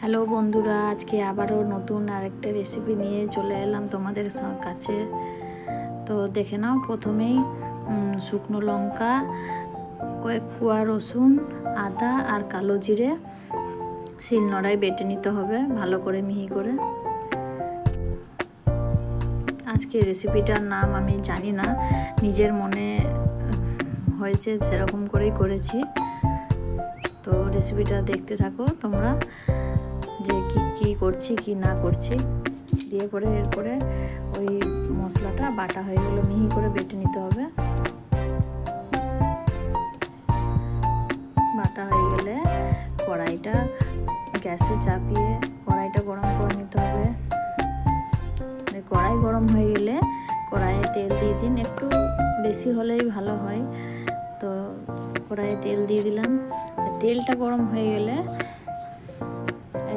Hello বন্ধুরা, আজকে আবারও নতুন আরেকটা রেসিপি নিয়ে চলে এলাম তোমাদের কাছে। তো দেখে নাও, প্রথমেই শুকনো লঙ্কা, কয়েক কোয়া রসুন, আদা আর কালো জিরে শিলনোড়ায় বেটে নিতে হবে ভালো করে, মিহি করে। আজকে রেসিপিটার নাম আমি জানি না, নিজের মনে হয়েছে সেরকম করেই করেছি। তো রেসিপিটা দেখতে থাকো তোমরা, যে কি করছি কি না করছি। দিয়ে পরে এরপরে ওই মশলাটা বাটা হয়ে গেলো, মিহি করে বেটে নিতে হবে। বাটা হয়ে গেলে কড়াইটা গ্যাসে চাপিয়ে কড়াইটা গরম করে নিতে হবে। কড়াই গরম হয়ে গেলে কড়াইয়ে তেল দিয়ে দিন, একটু বেশি হলেই ভালো হয়। তো কড়াইয়ে তেল দিয়ে দিলাম। তেলটা গরম হয়ে গেলে,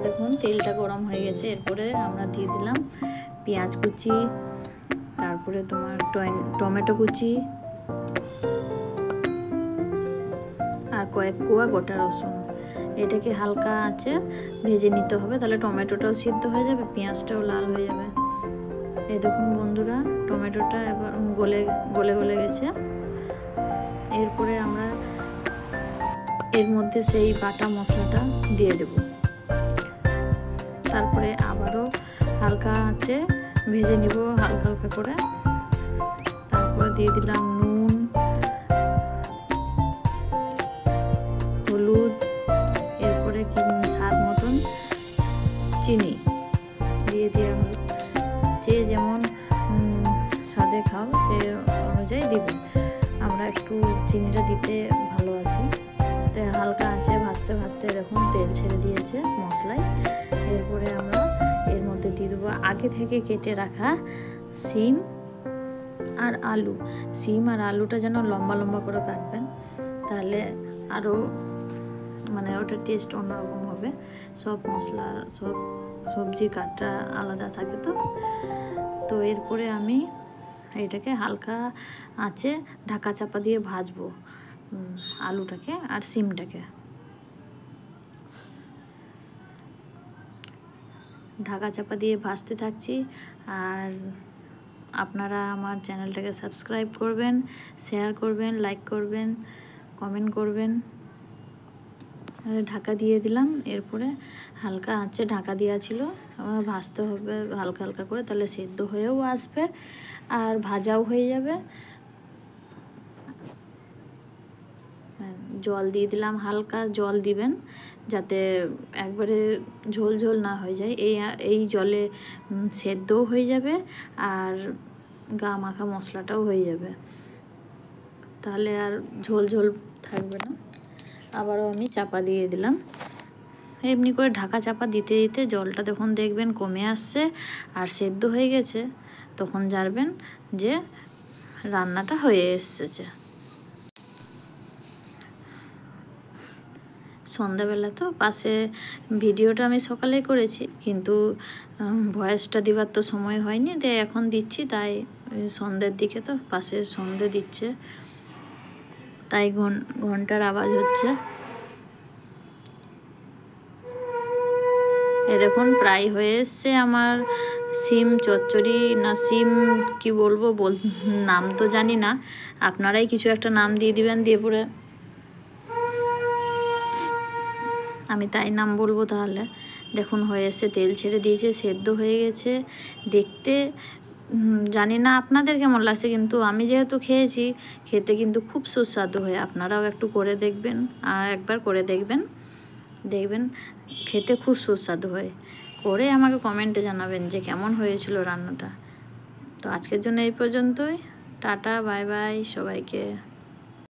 দেখুন তেলটা গরম হয়ে গেছে, এরপরে আমরা দিয়ে দিলাম পেঁয়াজ কুচি, তারপরে তোমার টমেটো কুচি আর কয়েক কোয়া গোটা রসুন। এটাকে হালকা আঁচে ভেজে নিতে হবে, তাহলে টমেটোটাও সিদ্ধ হয়ে যাবে, পেঁয়াজটাও লাল হয়ে যাবে। এই দেখুন বন্ধুরা, টমেটোটা এবার গলে গেছে। এরপরে আমরা এর মধ্যে সেই বাটা মশলাটা দিয়ে দেব। তারপরে আবারও হালকা আঁচে ভেজে নিব, হালকা হালকা করে। তারপরে দিয়ে দিলাম নুন, হলুদ, এরপরে স্বাদ মতন চিনি দিয়ে দেওয়া হলো। যে যেমন স্বাদে খাও সে অনুযায়ী দিবে। আমরা একটু চিনিটা দিতে ভালোবাসি। তো হালকা আঁচে ভাজতে ভাজতে দেখুন তেল ছেড়ে দিয়েছে মশলায়। এরপরে আমরা এর মধ্যে দিয়ে দেবো আগে থেকে কেটে রাখা শিম আর আলু। শিম আর আলুটা যেন লম্বা লম্বা করে কাটবেন, তাহলে আরও মানে ওটা টেস্ট অন্যরকম হবে। সব মশলা সব সবজির কাটটা আলাদা থাকে। তো এরপরে আমি এটাকে হালকা আঁচে ঢাকা চাপা দিয়ে ভাজবো আলুটাকে আর শিমটাকে। ঢাকা চাপা দিয়ে ভাজতে থাকছি। আর আপনারা আমার চ্যানেলটাকে সাবস্ক্রাইব করবেন, শেয়ার করবেন, লাইক করবেন, কমেন্ট করবেন। ঢাকা দিয়ে দিলাম। এরপরে হালকা আঁচে ঢাকা দেওয়া ছিল, আমরা ভাজতে হবে হালকা হালকা করে, তাহলে সেদ্ধ হয়েও আসবে আর ভাজাও হয়ে যাবে। জল দিয়ে দিলাম, হালকা জল দিবেন যাতে একবারে ঝোল ঝোল না হয়ে যায়। এই জলে সেদ্ধও হয়ে যাবে আর গা মাখা মশলাটাও হয়ে যাবে, তাহলে আর ঝোল ঝোল থাকবে না। আবারও আমি চাপা দিয়ে দিলাম। এমনি করে ঢাকা চাপা দিতে দিতে জলটা যখন দেখবেন কমে আসছে আর সেদ্ধ হয়ে গেছে, তখন জানবেন যে রান্নাটা হয়ে এসেছে। সন্ধ্যাবেলা তো পাশে ভিডিওটা আমি সকালেই করেছি, কিন্তু ভয়েসটা দিবার তো সময় হয়নি, তাই এখন দিচ্ছি। তাই সন্ধ্যের দিকে তো পাশে সন্ধ্যে দিচ্ছে, তাই ঘন্টার আওয়াজ হচ্ছে। এ দেখুন প্রায় হয়ে এসছে আমার শিম চচ্চড়ি, না শিম কি বলবো, নাম তো জানি না, আপনারাই কিছু একটা নাম দিয়ে দিবেন। দিয়ে পরে আমি তাই নাম বলবো। তাহলে দেখুন হয়ে এসে তেল ছেড়ে দিয়েছে, সেদ্ধ হয়ে গেছে। দেখতে জানি না আপনাদের কেমন লাগছে, কিন্তু আমি যেহেতু খেয়েছি, খেতে কিন্তু খুব সুস্বাদু হয়। আপনারাও একটু করে দেখবেন, আর একবার করে দেখবেন, দেখবেন খেতে খুব সুস্বাদু হয়। করে আমাকে কমেন্টে জানাবেন যে কেমন হয়েছিল রান্নাটা। তো আজকের জন্য এই পর্যন্তই। টাটা, বাই বাই সবাইকে।